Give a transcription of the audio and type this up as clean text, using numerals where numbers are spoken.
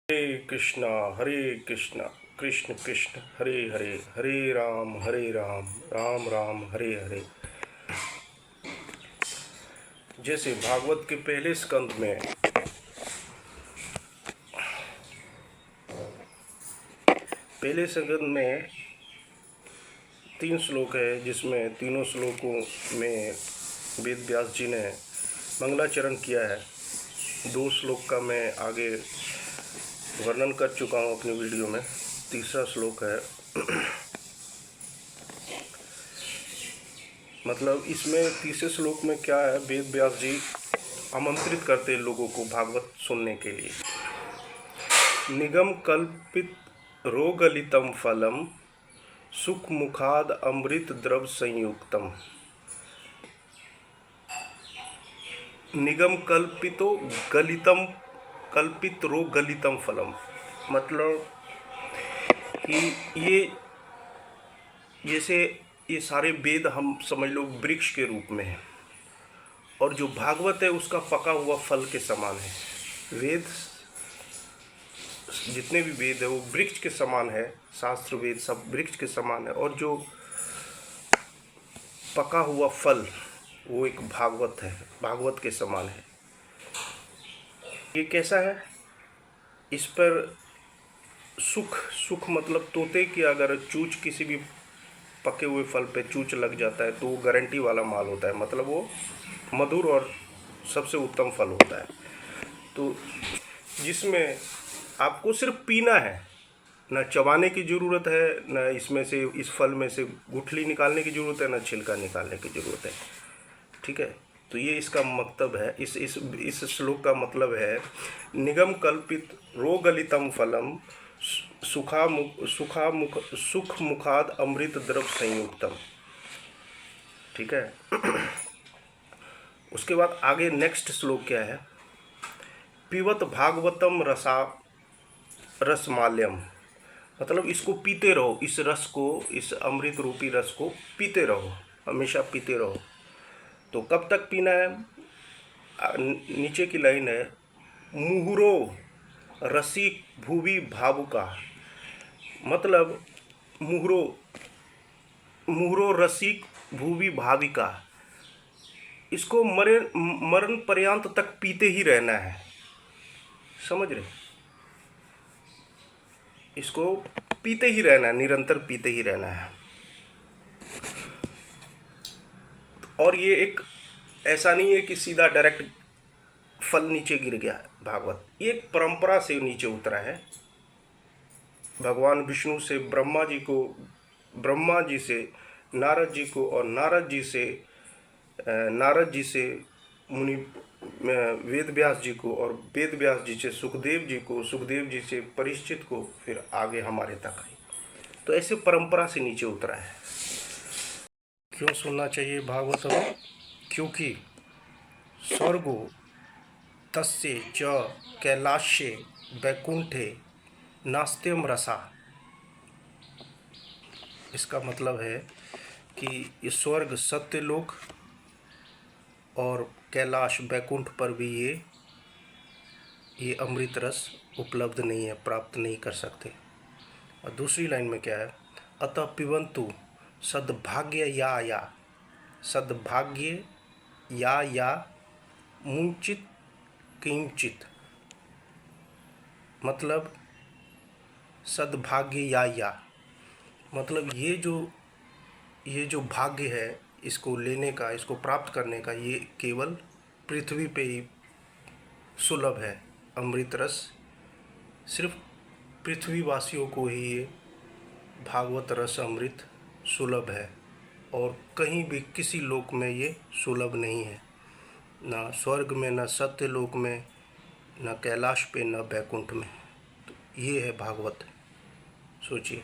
हरे कृष्णा कृष्ण कृष्ण हरे हरे, हरे राम राम राम हरे हरे। जैसे भागवत के पहले स्कंद में तीन श्लोक है, जिसमें तीनों श्लोकों में वेद व्यास जी ने मंगलाचरण किया है। 2 श्लोक का मैं आगे वर्णन कर चुका हूँ अपनी वीडियो में। तीसरा श्लोक है मतलब इसमें तीसरे श्लोक में क्या है, वेद व्यास जी आमंत्रित करते हैं लोगों को भागवत सुनने के लिए। निगम कल्पित रोगलितम फलम सुख मुखाद अमृत द्रव संयुक्तम। निगम कल्पितो गलितम कल्पित रो गलितम फलम, मतलब कि ये जैसे ये सारे वेद हम समझ लो वृक्ष के रूप में है, और जो भागवत है उसका पका हुआ फल के समान है। वेद जितने भी वेद है वो वृक्ष के समान है, शास्त्र वेद सब वृक्ष के समान है, और जो पका हुआ फल वो एक भागवत है, भागवत के समान है। ये कैसा है, इस पर सुख मतलब तोते की अगर चूंच किसी भी पके हुए फल पे चूंच लग जाता है तो वो गारंटी वाला माल होता है, मतलब वो मधुर और सबसे उत्तम फल होता है। तो जिसमें आपको सिर्फ पीना है, ना चबाने की ज़रूरत है, ना इसमें से इस फल में से गुठली निकालने की ज़रूरत है, ना छिलका निकालने की ज़रूरत है। ठीक है, तो ये इसका मतलब है, इस श्लोक का मतलब है निगम कल्पित रोगलितम फलम सुख मुखाद अमृत द्रव संयुक्तम। ठीक है। उसके बाद आगे नेक्स्ट श्लोक क्या है, पिबत भागवतम रसमाल्यम, मतलब इसको पीते रहो, इस रस को, इस अमृत रूपी रस को पीते रहो, हमेशा पीते रहो। तो कब तक पीना है, नीचे की लाइन है, मुहुरो रसिक भूवि भावुका, मतलब मुहुरो रसिक भूवि भाविका, इसको मरण पर्यंत तक पीते ही रहना है। समझ रहे, इसको पीते ही रहना है, निरंतर पीते ही रहना है। और ये एक ऐसा नहीं है कि सीधा डायरेक्ट फल नीचे गिर गया है भागवत, ये एक परंपरा से नीचे उतरा है। भगवान विष्णु से ब्रह्मा जी से नारद जी को, और नारद जी से मुनि वेद व्यास जी को, और वेद व्यास जी से सुखदेव जी को, सुखदेव जी से परीक्षित को, फिर आगे हमारे तक आई। तो ऐसे परंपरा से नीचे उतरा है। क्यों सुनना चाहिए भागवत में, क्योंकि स्वर्गो तस्य च कैलाशे वैकुंठे नास्त्यम रसा। इसका मतलब है कि ये स्वर्ग सत्यलोक और कैलाश वैकुंठ पर भी ये अमृत रस उपलब्ध नहीं है, प्राप्त नहीं कर सकते। और दूसरी लाइन में क्या है, अतः पिबंतु सद्भाग्य या मुंचित किंचित, मतलब सद्भाग्य या मतलब ये जो भाग्य है, इसको लेने का, इसको प्राप्त करने का, ये केवल पृथ्वी पे ही सुलभ है। अमृत रस सिर्फ पृथ्वीवासियों को ही ये भागवत रस अमृत सुलभ है, और कहीं भी किसी लोक में ये सुलभ नहीं है, ना स्वर्ग में, ना सत्य लोक में, ना कैलाश पे, ना बैकुंठ में। तो ये है भागवत। सोचिए।